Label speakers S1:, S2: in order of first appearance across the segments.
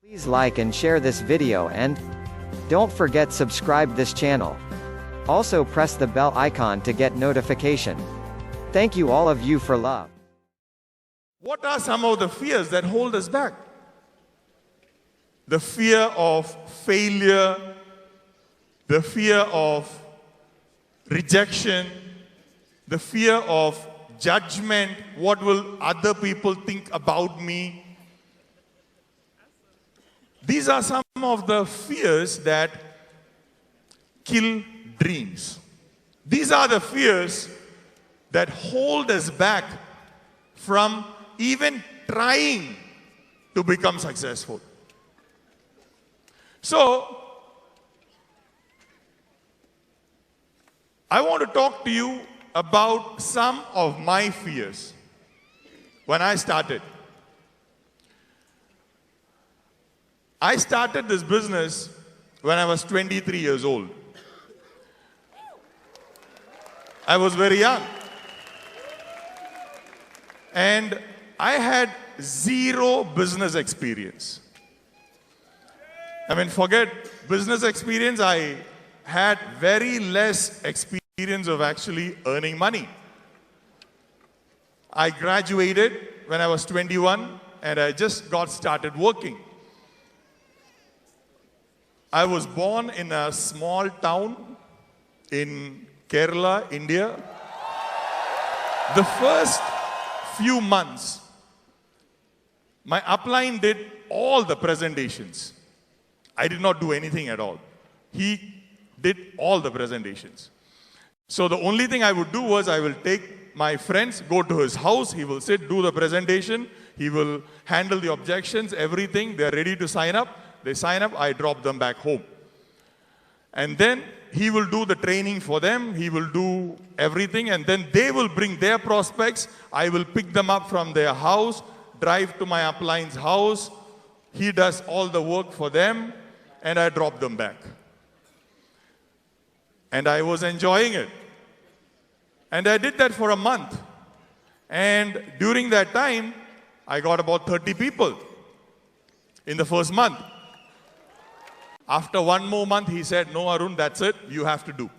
S1: Please like and share this video and don't forget subscribe this channel. Also press the bell icon to get notification. Thank you all of you for love.
S2: What are some of the fears that hold us back? The fear of failure, the fear of rejection, the fear of judgment. What will other people think about me? These are some of the fears that kill dreams. These are the fears that hold us back from even trying to become successful. So, I want to talk to you about some of my fears when I started. I started this business when I was 23 years old. I was very young. And I had zero business experience. I mean, forget business experience, I had very less experience of actually earning money. I graduated when I was 21 and I just got started working. I was born in a small town in Kerala, India. The first few months, my upline did all the presentations. I did not do anything at all. He did all the presentations. So the only thing I would do was I will take my friends, go to his house, he will sit, do the presentation, he will handle the objections, everything, they're ready to sign up. They sign up, I drop them back home. And then he will do the training for them, he will do everything, and then they will bring their prospects. I will pick them up from their house, drive to my upline's house. He does all the work for them, and I drop them back. And I was enjoying it. And I did that for a month. And during that time, I got about 30 people in the first month. After one more month, he said, "No, Arun, that's it. You have to do."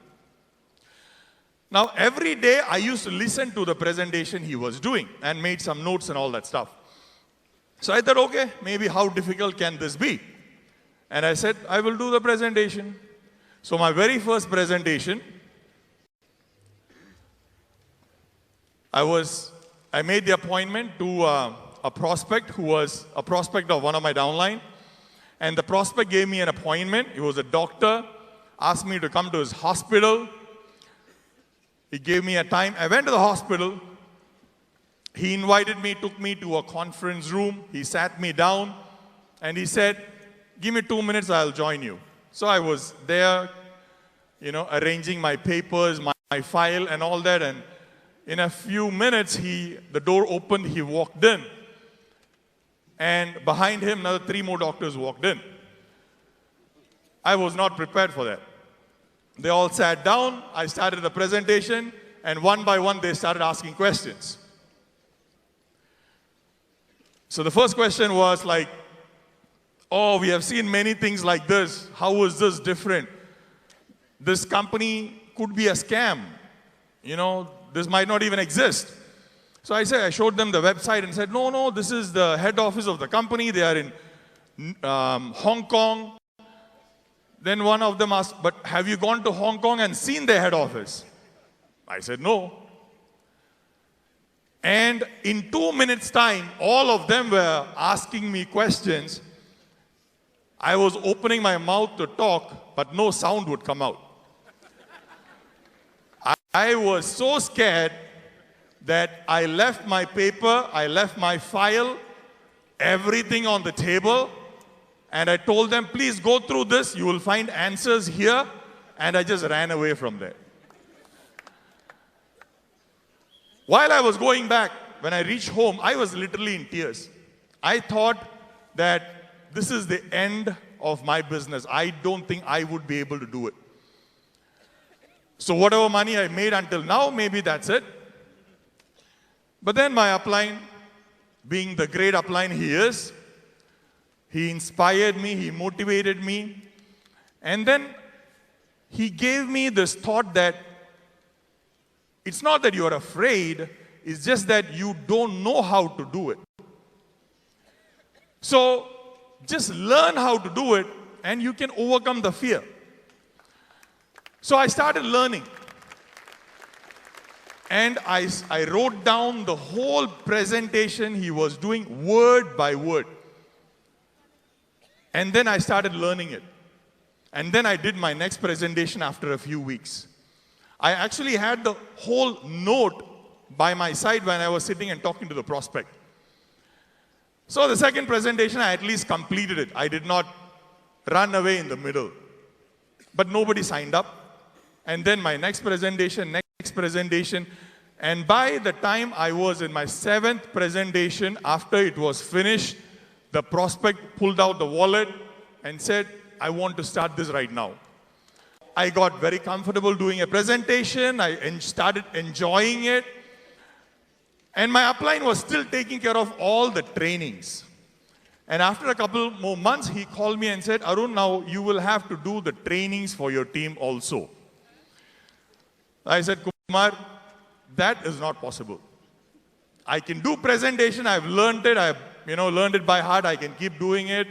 S2: Now, every day, I used to listen to the presentation he was doing and made some notes and all that stuff. So I thought, okay, maybe how difficult can this be? And I said, I will do the presentation. So my very first presentation, I made the appointment to a prospect who was a prospect of one of my downline. And the prospect gave me an appointment. He was a doctor, asked me to come to his hospital. He gave me a time. I went to the hospital. He invited me, took me to a conference room. He sat me down and he said, "Give me 2 minutes, I'll join you." So I was there, arranging my papers, my file and all that. And in a few minutes, the door opened, he walked in. And behind him, another 3 more doctors walked in. I was not prepared for that. They all sat down, I started the presentation, and one by one they started asking questions. So the first question was like, "Oh, we have seen many things like this. How is this different? This company could be a scam. This might not even exist." So I showed them the website and said, no, this is the head office of the company. They are in Hong Kong. Then one of them asked, "But have you gone to Hong Kong and seen their head office?" I said, "No." And in 2 minutes' time, all of them were asking me questions. I was opening my mouth to talk, but no sound would come out. I was so scared that I left my paper, I left my file, everything on the table, and I told them, "Please go through this, you will find answers here," and I just ran away from there. While I was going back, when I reached home, I was literally in tears. I thought that this is the end of my business. I don't think I would be able to do it. So whatever money I made until now, maybe that's it. But then my upline, being the great upline he is, He inspired me, he motivated me. And then he gave me this thought that it's not that you're afraid, it's just that you don't know how to do it. So just learn how to do it and you can overcome the fear. So I started learning. And I wrote down the whole presentation he was doing word by word. And then I started learning it. And then I did my next presentation after a few weeks. I actually had the whole note by my side when I was sitting and talking to the prospect. So the second presentation, I at least completed it. I did not run away in the middle. But nobody signed up. And then my next presentation, and by the time I was in my 7th presentation, after it was finished, the prospect pulled out the wallet and said, I want to start this right now. I got very comfortable doing a presentation. I started enjoying it. And my upline was still taking care of all the trainings. And after a couple more months, he called me and said, Arun, now you will have to do the trainings for your team also. I said, Kumar, that is not possible. I can do presentation, I've learned it, I've learned it by heart, I can keep doing it.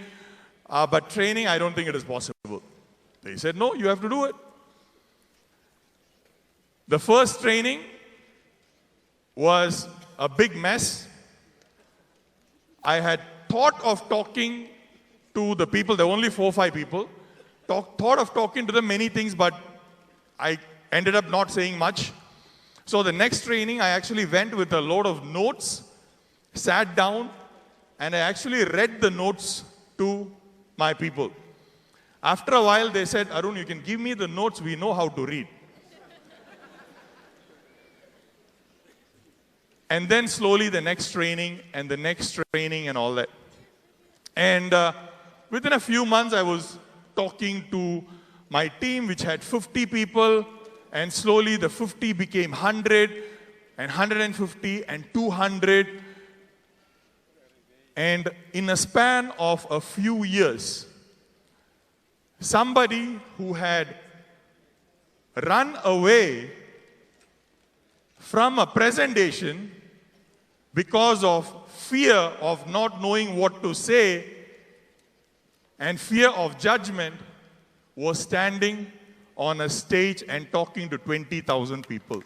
S2: But training, I don't think it is possible. They said, no, you have to do it. The first training was a big mess. I had thought of talking to the people, there were only 4 or 5 people, thought of talking to them many things, but I ended up not saying much. So the next training, I actually went with a load of notes, sat down, and I actually read the notes to my people. After a while, they said, Arun, you can give me the notes, we know how to read. And then slowly the next training and the next training and all that. And within a few months, I was talking to my team, which had 50 people. And slowly the 50 became 100, and 150, and 200. And in a span of a few years, somebody who had run away from a presentation because of fear of not knowing what to say and fear of judgment was standing on a stage and talking to 20,000 people.